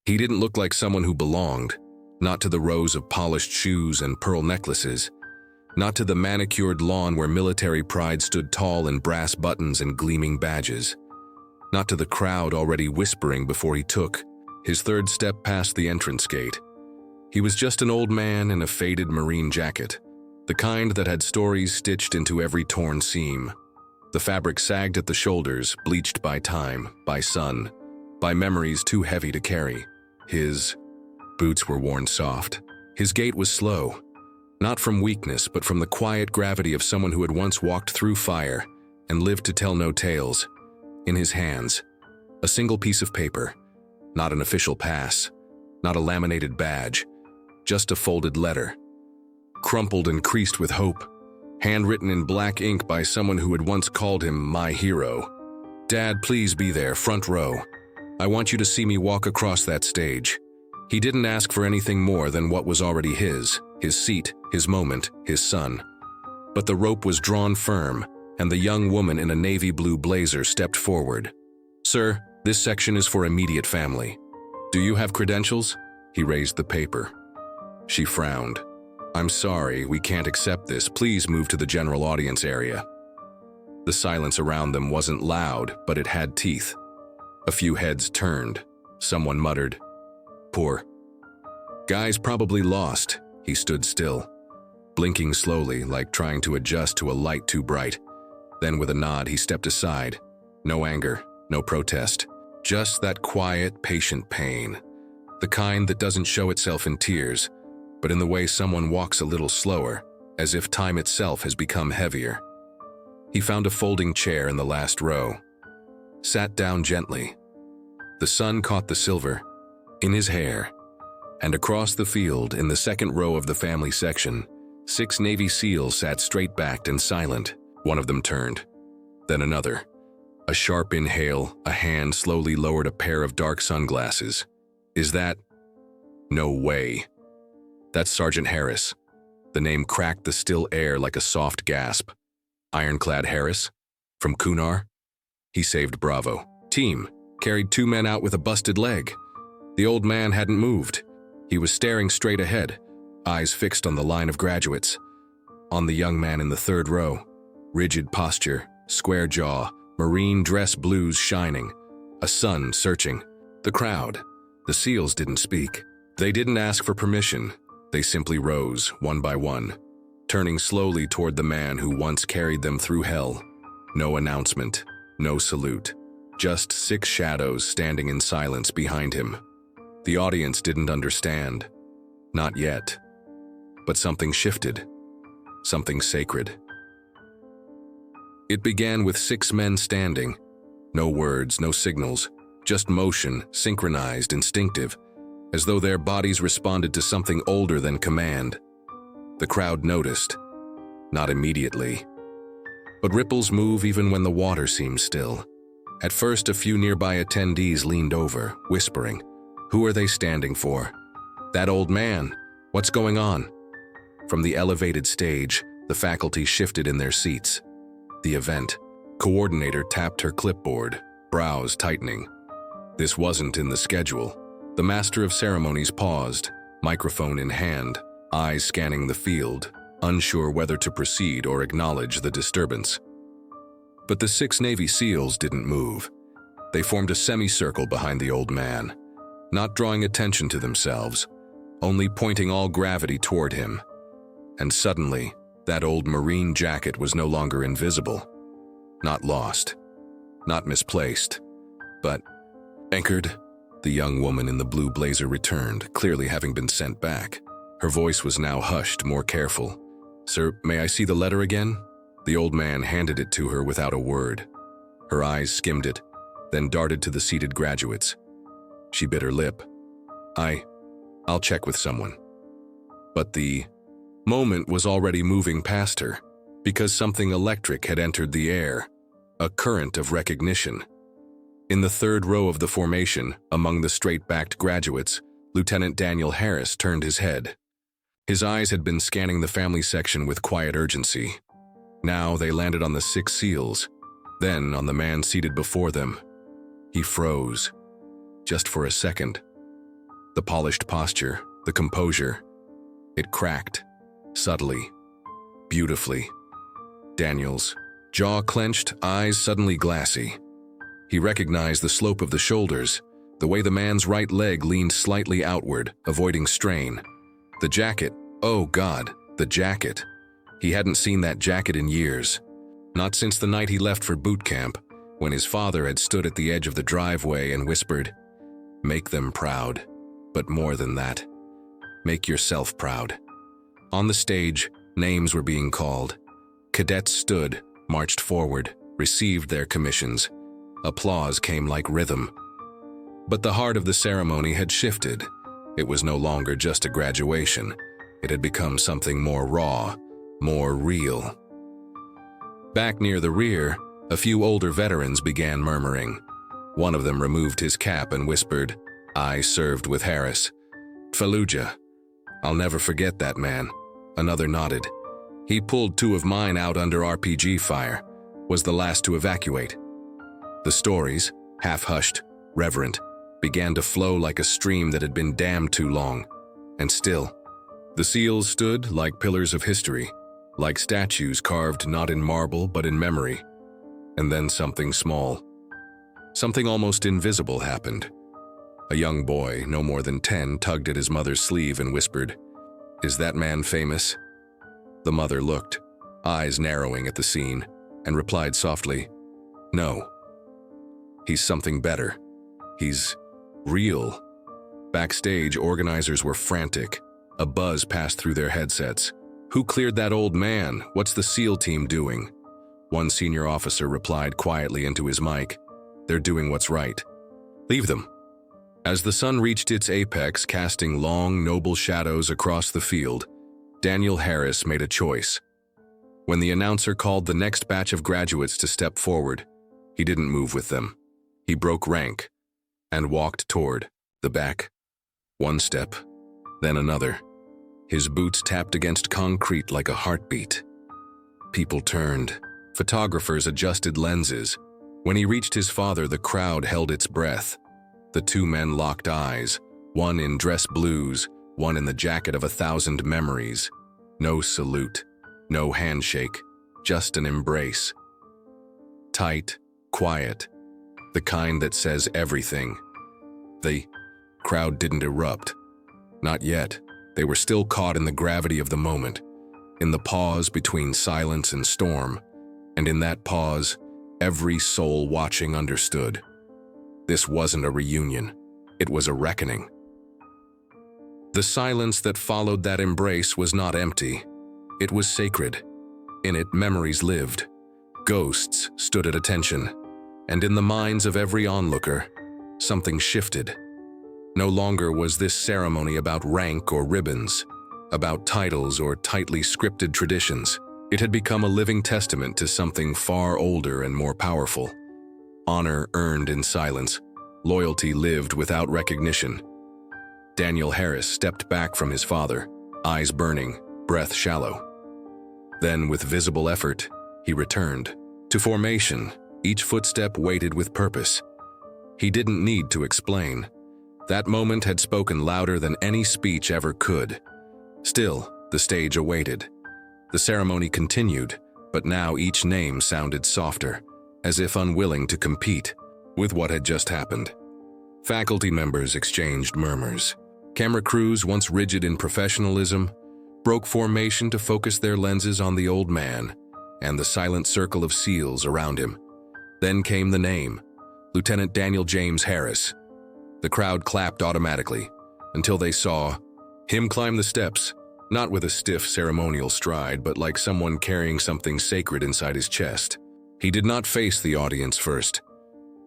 He didn't look like someone who belonged, not to the rows of polished shoes and pearl necklaces, not to the manicured lawn where military pride stood tall in brass buttons and gleaming badges, not to the crowd already whispering before he took his third step past the entrance gate. He was just an old man in a faded marine jacket, the kind that had stories stitched into every torn seam. The fabric sagged at the shoulders, bleached by time, by sun, by memories too heavy to carry. His boots were worn soft. His gait was slow, not from weakness, but from the quiet gravity of someone who had once walked through fire and lived to tell no tales. In his hands, a single piece of paper, not an official pass, not a laminated badge, just a folded letter, crumpled and creased with hope, handwritten in black ink by someone who had once called him my hero. "Dad, please be there, front row. I want you to see me walk across that stage." He didn't ask for anything more than what was already his seat, his moment, his son. But the rope was drawn firm, and the young woman in a navy blue blazer stepped forward. "Sir, this section is for immediate family. Do you have credentials?" He raised the paper. She frowned. "I'm sorry, we can't accept this. Please move to the general audience area." The silence around them wasn't loud, but it had teeth. A few heads turned. Someone muttered, "Poor guy's probably lost." He stood still, blinking slowly, like trying to adjust to a light too bright. Then with a nod, he stepped aside. No anger, no protest. Just that quiet, patient pain. The kind that doesn't show itself in tears, but in the way someone walks a little slower, as if time itself has become heavier. He found a folding chair in the last row, sat down gently. The sun caught the silver in his hair, and across the field, in the second row of the family section, 6 Navy SEALs sat straight-backed and silent. One of them turned, then another. A sharp inhale, a hand slowly lowered a pair of dark sunglasses. "Is that?" "No way." "That's Sergeant Harris." The name cracked the still air like a soft gasp. "Ironclad Harris? From Kunar?" He saved Bravo. "Team, carried 2 men out with a busted leg." The old man hadn't moved. He was staring straight ahead, eyes fixed on the line of graduates. On the young man in the third row, rigid posture, square jaw, marine dress blues shining, a sun searching. The crowd, the SEALs didn't speak. They didn't ask for permission. They simply rose, one by one, turning slowly toward the man who once carried them through hell. No announcement, no salute, just 6 shadows standing in silence behind him. The audience didn't understand. Not yet. But something shifted. Something sacred. It began with 6 men standing. No words, no signals, just motion, synchronized, instinctive, as though their bodies responded to something older than command. The crowd noticed. Not immediately. But ripples move even when the water seems still. At first, a few nearby attendees leaned over, whispering, "Who are they standing for?" "That old man. What's going on?" From the elevated stage, the faculty shifted in their seats. The event coordinator tapped her clipboard, brows tightening. This wasn't in the schedule. The master of ceremonies paused, microphone in hand, eyes scanning the field, unsure whether to proceed or acknowledge the disturbance. But the 6 Navy SEALs didn't move. They formed a semicircle behind the old man, not drawing attention to themselves, only pointing all gravity toward him. And suddenly, that old marine jacket was no longer invisible. Not lost, not misplaced, but anchored. The young woman in the blue blazer returned, clearly having been sent back. Her voice was now hushed, more careful. "Sir, may I see the letter again?" The old man handed it to her without a word. Her eyes skimmed it, then darted to the seated graduates. She bit her lip. I'll check with someone." But the moment was already moving past her, because something electric had entered the air, a current of recognition. In the third row of the formation, among the straight-backed graduates, Lieutenant Daniel Harris turned his head. His eyes had been scanning the family section with quiet urgency. Now they landed on the 6 SEALs, then on the man seated before them. He froze, just for a second. The polished posture, the composure. It cracked, subtly, beautifully. Daniel's jaw clenched, eyes suddenly glassy. He recognized the slope of the shoulders, the way the man's right leg leaned slightly outward, avoiding strain. The jacket, oh God, the jacket. He hadn't seen that jacket in years. Not since the night he left for boot camp, when his father had stood at the edge of the driveway and whispered, "Make them proud, but more than that, make yourself proud." On the stage, names were being called. Cadets stood, marched forward, received their commissions. Applause came like rhythm. But the heart of the ceremony had shifted. It was no longer just a graduation. It had become something more raw, more real. Back near the rear, a few older veterans began murmuring. One of them removed his cap and whispered, "I served with Harris. Fallujah. I'll never forget that man." Another nodded. "He pulled 2 of mine out under RPG fire. Was the last to evacuate." The stories, half-hushed, reverent, began to flow like a stream that had been dammed too long. And still, the SEALs stood like pillars of history, like statues carved not in marble but in memory. And then something small, something almost invisible happened. A young boy, no more than 10, tugged at his mother's sleeve and whispered, "Is that man famous?" The mother looked, eyes narrowing at the scene, and replied softly, "No. He's something better. He's real." Backstage, organizers were frantic. A buzz passed through their headsets. "Who cleared that old man? What's the SEAL team doing?" One senior officer replied quietly into his mic, "They're doing what's right. Leave them." As the sun reached its apex, casting long, noble shadows across the field, Daniel Harris made a choice. When the announcer called the next batch of graduates to step forward, he didn't move with them. He broke rank and walked toward the back. One step, then another. His boots tapped against concrete like a heartbeat. People turned. Photographers adjusted lenses. When he reached his father, the crowd held its breath. The 2 men locked eyes, one in dress blues, one in the jacket of 1,000 memories. No salute, no handshake, just an embrace. Tight, quiet, the kind that says everything. The crowd didn't erupt. Not yet. They were still caught in the gravity of the moment, in the pause between silence and storm. And in that pause, every soul watching understood. This wasn't a reunion. It was a reckoning. The silence that followed that embrace was not empty. It was sacred. In it, memories lived. Ghosts stood at attention. And in the minds of every onlooker, something shifted. No longer was this ceremony about rank or ribbons, about titles or tightly scripted traditions. It had become a living testament to something far older and more powerful. Honor earned in silence, loyalty lived without recognition. Daniel Harris stepped back from his father, eyes burning, breath shallow. Then, with visible effort, he returned. To formation, each footstep weighted with purpose. He didn't need to explain. That moment had spoken louder than any speech ever could. Still, the stage awaited. The ceremony continued, but now each name sounded softer, as if unwilling to compete with what had just happened. Faculty members exchanged murmurs. Camera crews, once rigid in professionalism, broke formation to focus their lenses on the old man and the silent circle of SEALs around him. Then came the name, Lieutenant Daniel James Harris. The crowd clapped automatically until they saw him climb the steps, not with a stiff ceremonial stride, but like someone carrying something sacred inside his chest. He did not face the audience first.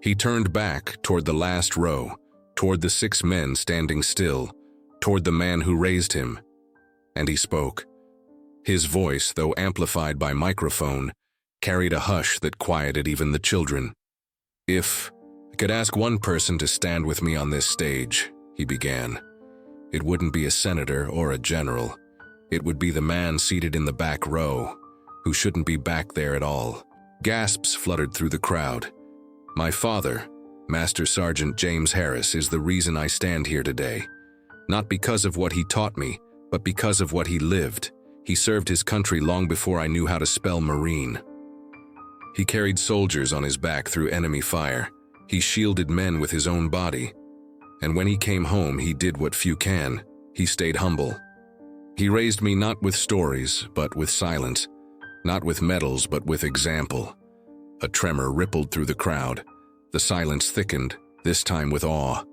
He turned back toward the last row, toward the 6 men standing still, toward the man who raised him. And he spoke. His voice, though amplified by microphone, carried a hush that quieted even the children. "If I could ask one person to stand with me on this stage," he began, "it wouldn't be a senator or a general. It would be the man seated in the back row, who shouldn't be back there at all." Gasps fluttered through the crowd. "My father, Master Sergeant James Harris, is the reason I stand here today. Not because of what he taught me, but because of what he lived. He served his country long before I knew how to spell Marine. He carried soldiers on his back through enemy fire. He shielded men with his own body. And when he came home, he did what few can. He stayed humble. He raised me not with stories, but with silence. Not with medals, but with example. A tremor rippled through the crowd. The silence thickened, this time with awe.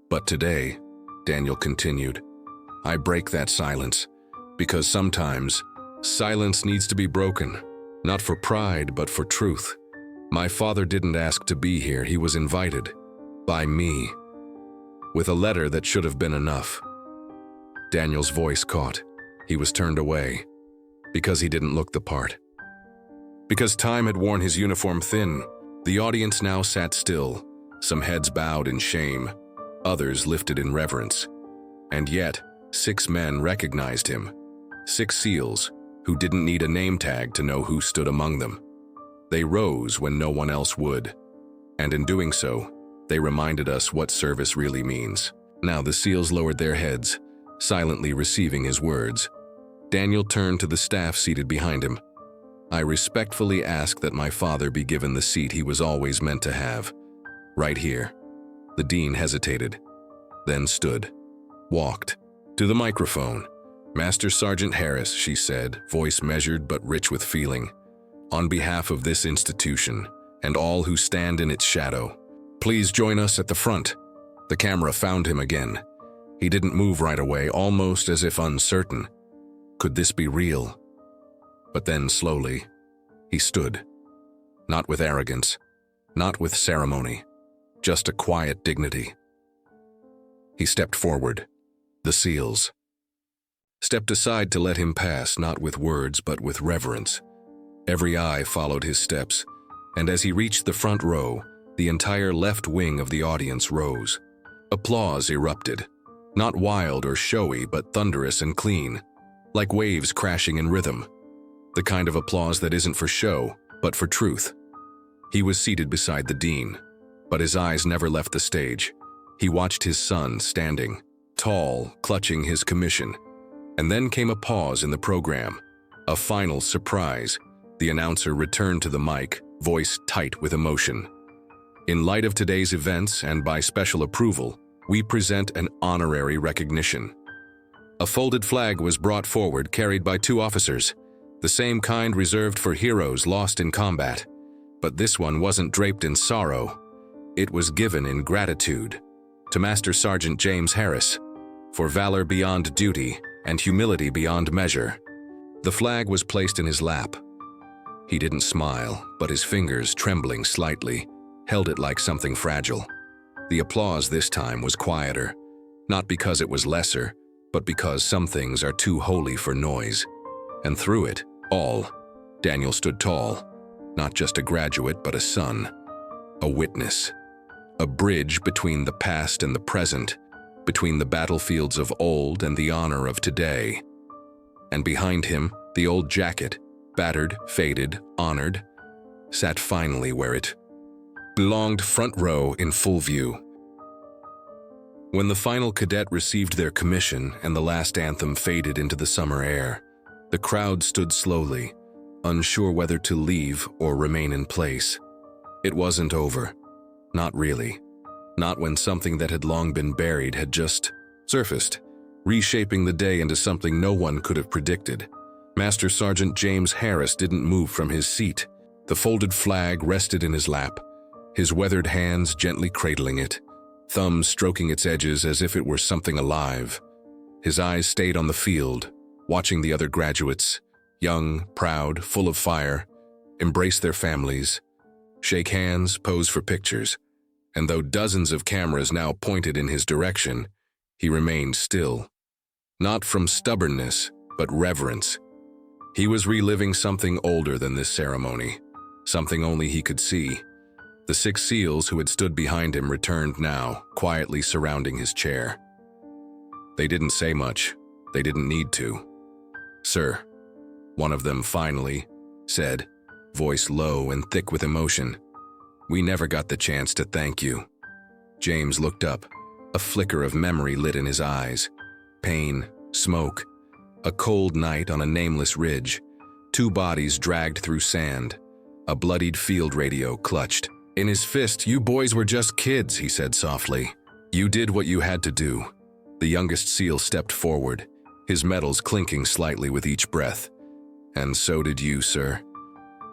But today, Daniel continued, I break that silence, because sometimes silence needs to be broken, not for pride, but for truth. My father didn't ask to be here, he was invited, by me, with a letter that should have been enough. Daniel's voice caught. He was turned away, because he didn't look the part. Because time had worn his uniform thin, the audience now sat still, some heads bowed in shame, others lifted in reverence. And yet, 6 men recognized him. 6 SEALs who didn't need a name tag to know who stood among them. They rose when no one else would. And in doing so, they reminded us what service really means. Now the SEALs lowered their heads, silently receiving his words. Daniel turned to the staff seated behind him. I respectfully ask that my father be given the seat he was always meant to have. Right here. The dean hesitated, then stood, walked to the microphone. Master Sergeant Harris, she said, voice measured but rich with feeling. On behalf of this institution and all who stand in its shadow, please join us at the front. The camera found him again. He didn't move right away, almost as if uncertain. Could this be real? But then slowly, he stood. Not with arrogance, not with ceremony, just a quiet dignity. He stepped forward. The SEALs stepped aside to let him pass, not with words but with reverence. Every eye followed his steps, and as he reached the front row, the entire left wing of the audience rose. Applause erupted, not wild or showy but thunderous and clean, like waves crashing in rhythm. The kind of applause that isn't for show, but for truth. He was seated beside the dean, but his eyes never left the stage. He watched his son standing, tall, clutching his commission. And then came a pause in the program, a final surprise. The announcer returned to the mic, voice tight with emotion. In light of today's events and by special approval, we present an honorary recognition. A folded flag was brought forward, carried by 2 officers, the same kind reserved for heroes lost in combat. But this one wasn't draped in sorrow. It was given in gratitude to Master Sergeant James Harris for valor beyond duty and humility beyond measure. The flag was placed in his lap. He didn't smile, but his fingers, trembling slightly, held it like something fragile. The applause this time was quieter, not because it was lesser, but because some things are too holy for noise. And through it all, Daniel stood tall, not just a graduate, but a son, a witness, a bridge between the past and the present, between the battlefields of old and the honor of today. And behind him, the old jacket, battered, faded, honored, sat finally where it belonged, front row in full view. When the final cadet received their commission and the last anthem faded into the summer air, the crowd stood slowly, unsure whether to leave or remain in place. It wasn't over. Not really. Not when something that had long been buried had just surfaced, reshaping the day into something no one could have predicted. Master Sergeant James Harris didn't move from his seat. The folded flag rested in his lap, his weathered hands gently cradling it, thumbs stroking its edges as if it were something alive. His eyes stayed on the field, watching the other graduates, young, proud, full of fire, embrace their families, shake hands, pose for pictures. And though dozens of cameras now pointed in his direction, he remained still. Not from stubbornness, but reverence. He was reliving something older than this ceremony, something only he could see. The 6 SEALs who had stood behind him returned now, quietly surrounding his chair. They didn't say much. They didn't need to. "Sir," one of them finally said, voice low and thick with emotion, "we never got the chance to thank you." James looked up, A flicker of memory lit in his eyes. Pain, smoke, a cold night on a nameless ridge, 2 bodies dragged through sand, a bloodied field radio clutched. In his fist, "You boys were just kids," he said softly. "You did what you had to do." The youngest SEAL stepped forward, his metals clinking slightly with each breath. "And so did you, sir.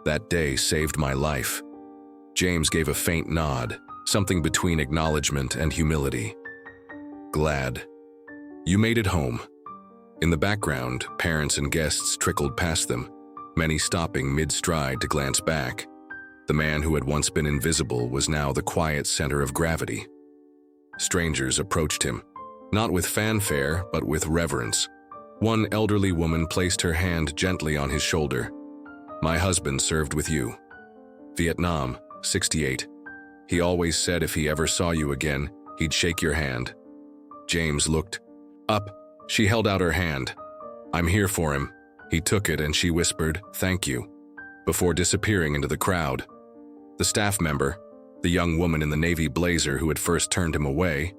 That day saved my life." James gave a faint nod, something between acknowledgement and humility. "Glad. You made it home." In the background, parents and guests trickled past them, many stopping mid-stride to glance back. The man who had once been invisible was now the quiet center of gravity. Strangers approached him, not with fanfare, but with reverence. One elderly woman placed her hand gently on his shoulder. "My husband served with you. Vietnam, 68. He always said if he ever saw you again, he'd shake your hand." James looked up. She held out her hand. "I'm here for him." He took it and she whispered, "Thank you," before disappearing into the crowd. The staff member, the young woman in the navy blazer who had first turned him away,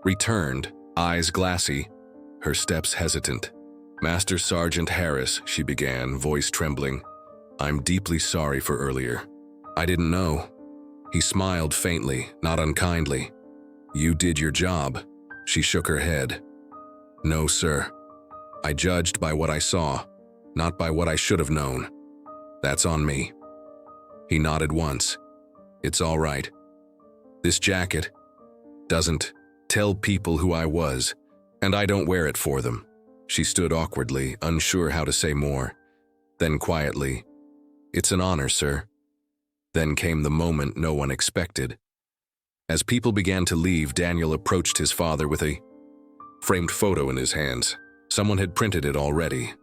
returned, eyes glassy, her steps hesitant. "Master Sergeant Harris," she began, voice trembling. "I'm deeply sorry for earlier. I didn't know." He smiled faintly, not unkindly. "You did your job." She shook her head. "No, sir. I judged by what I saw, not by what I should have known. That's on me." He nodded once. "It's all right. This jacket doesn't tell people who I was, and I don't wear it for them." She stood awkwardly, unsure how to say more. Then quietly, "It's an honor, sir." Then came the moment no one expected. As people began to leave, Daniel approached his father with a framed photo in his hands. Someone had printed it already.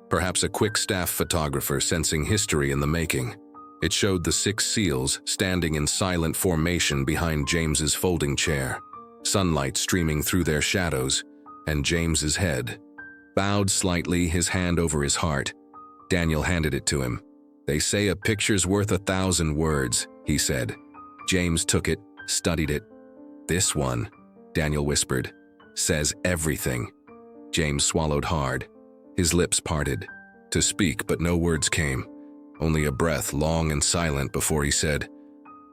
Perhaps a quick staff photographer sensing history in the making. It showed the 6 SEALs standing in silent formation behind James's folding chair, sunlight streaming through their shadows, and James's head. Bowed slightly, his hand over his heart. Daniel handed it to him. "They say a picture's worth 1,000 words, he said. James took it, studied it. "This one," Daniel whispered, "says everything." James swallowed hard. His lips parted. To speak, but no words came. Only a breath, long and silent, before he said,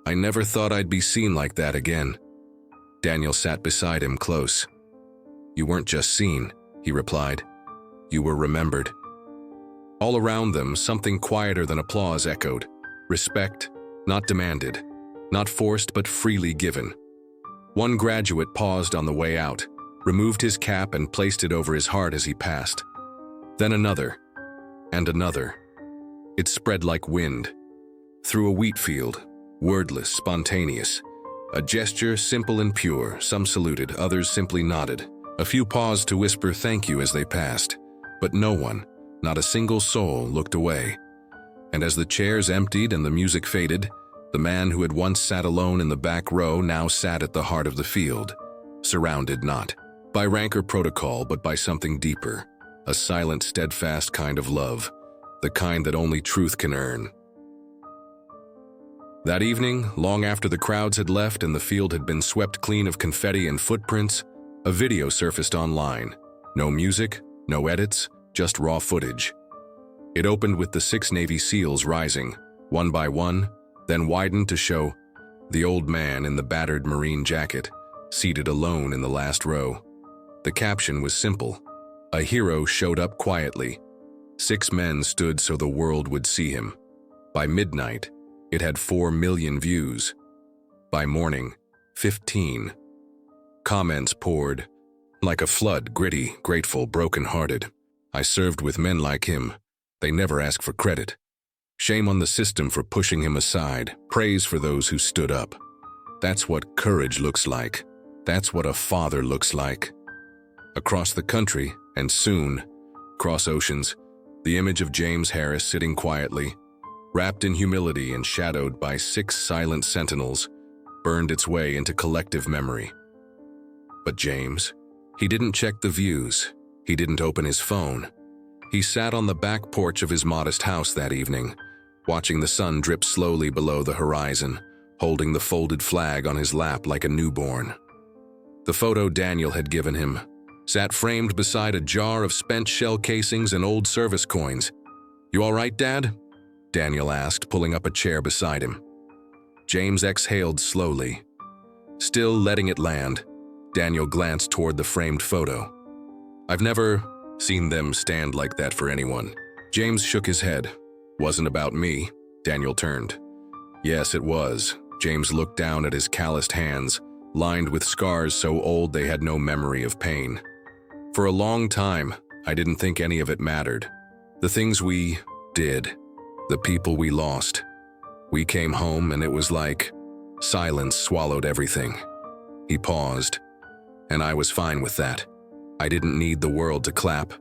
"I never thought I'd be seen like that again." Daniel sat beside him close. "You weren't just seen," he replied. "You were remembered." All around them, something quieter than applause echoed. Respect, not demanded, not forced but freely given. One graduate paused on the way out, removed his cap and placed it over his heart as he passed. Then another, and another. It spread like wind. Through a wheat field, wordless, spontaneous. A gesture simple and pure, some saluted, others simply nodded. A few paused to whisper thank you as they passed. But no one, not a single soul, looked away. And as the chairs emptied and the music faded, the man who had once sat alone in the back row now sat at the heart of the field, surrounded not by rank or protocol but by something deeper, a silent, steadfast kind of love, the kind that only truth can earn. That evening, long after the crowds had left and the field had been swept clean of confetti and footprints, a video surfaced online. No music, no edits, just raw footage. It opened with the 6 Navy SEALs rising, one by one, then widened to show the old man in the battered Marine jacket, seated alone in the last row. The caption was simple. A hero showed up quietly. 6 men stood so the world would see him. By midnight, it had 4 million views. By morning, 15. Comments poured. Like a flood, gritty, grateful, broken-hearted. "I served with men like him. They never ask for credit. Shame on the system for pushing him aside. Praise for those who stood up. That's what courage looks like. That's what a father looks like." Across the country, and soon, across oceans, the image of James Harris sitting quietly, wrapped in humility and shadowed by 6 silent sentinels, burned its way into collective memory. But James, he didn't check the views. He didn't open his phone. He sat on the back porch of his modest house that evening, watching the sun drip slowly below the horizon, holding the folded flag on his lap like a newborn. The photo Daniel had given him sat framed beside a jar of spent shell casings and old service coins. "You all right, Dad?" Daniel asked, pulling up a chair beside him. James exhaled slowly. Still letting it land, Daniel glanced toward the framed photo. "I've never seen them stand like that for anyone." James shook his head. "Wasn't about me." Daniel turned. "Yes, it was." James looked down at his calloused hands, lined with scars so old they had no memory of pain. "For a long time, I didn't think any of it mattered. The things we did, the people we lost. We came home and it was like silence swallowed everything." He paused, and I was fine with that. I didn't need the world to clap,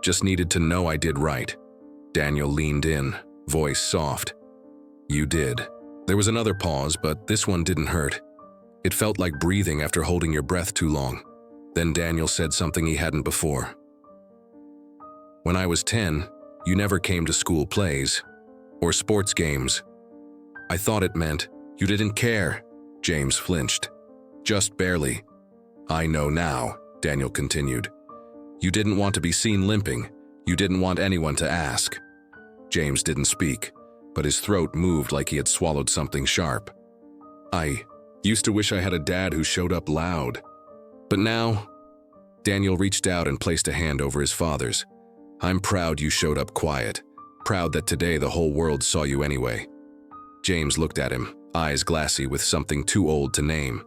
just needed to know I did right. Daniel leaned in, voice soft. "You did." There was another pause, but this one didn't hurt. It felt like breathing after holding your breath too long. Then Daniel said something he hadn't before. "When I was 10, you never came to school plays or sports games. I thought it meant you didn't care." James flinched. "Just barely." "I know now," Daniel continued. "You didn't want to be seen limping. You didn't want anyone to ask." James didn't speak, but his throat moved like he had swallowed something sharp. "I used to wish I had a dad who showed up loud. But now," Daniel reached out and placed a hand over his father's. "I'm proud you showed up quiet. Proud that today the whole world saw you anyway." James looked at him, eyes glassy with something too old to name.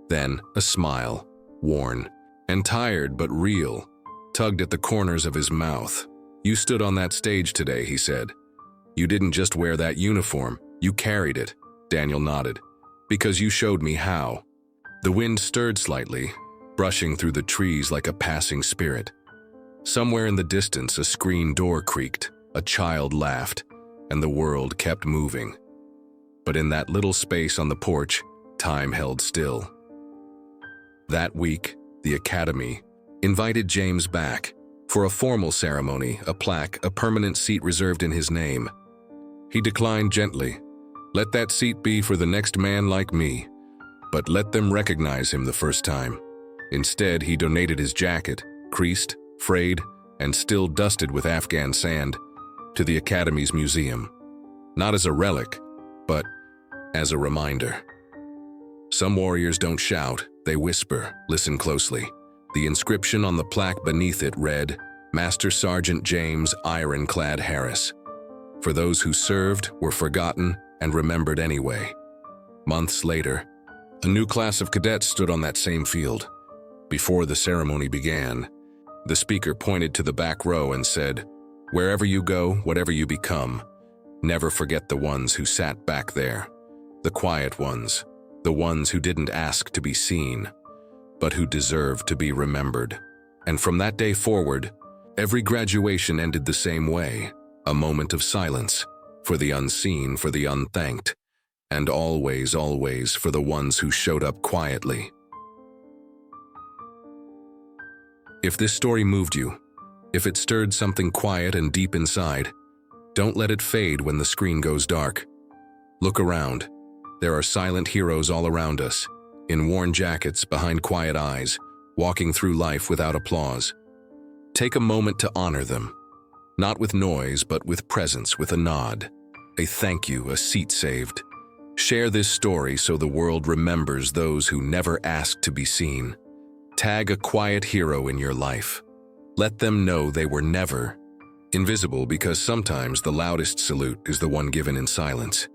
Then a smile, worn and tired but real, tugged at the corners of his mouth. "You stood on that stage today," he said. "You didn't just wear that uniform, you carried it." Daniel nodded. "Because you showed me how." The wind stirred slightly, brushing through the trees like a passing spirit. Somewhere in the distance, a screen door creaked, a child laughed, and the world kept moving. But in that little space on the porch, time held still. That week, the Academy invited James back for a formal ceremony, a plaque, a permanent seat reserved in his name. He declined gently. "Let that seat be for the next man like me, but let them recognize him the first time." Instead, he donated his jacket, creased, frayed, and still dusted with Afghan sand, to the Academy's museum. Not as a relic, but as a reminder. Some warriors don't shout, they whisper. Listen closely. The inscription on the plaque beneath it read, "Master Sergeant James Ironclad Harris." For those who served, were forgotten, and remembered anyway. Months later, a new class of cadets stood on that same field. Before the ceremony began, the speaker pointed to the back row and said, "Wherever you go, whatever you become, never forget the ones who sat back there. The quiet ones, the ones who didn't ask to be seen, but who deserved to be remembered." And from that day forward, every graduation ended the same way, a moment of silence, for the unseen, for the unthanked, and always, always for the ones who showed up quietly. If this story moved you, if it stirred something quiet and deep inside, don't let it fade when the screen goes dark. Look around. There are silent heroes all around us, in worn jackets, behind quiet eyes, walking through life without applause. Take a moment to honor them, not with noise, but with presence, with a nod, a thank you, a seat saved. Share this story so the world remembers those who never asked to be seen. Tag a quiet hero in your life. Let them know they were never invisible, because sometimes the loudest salute is the one given in silence.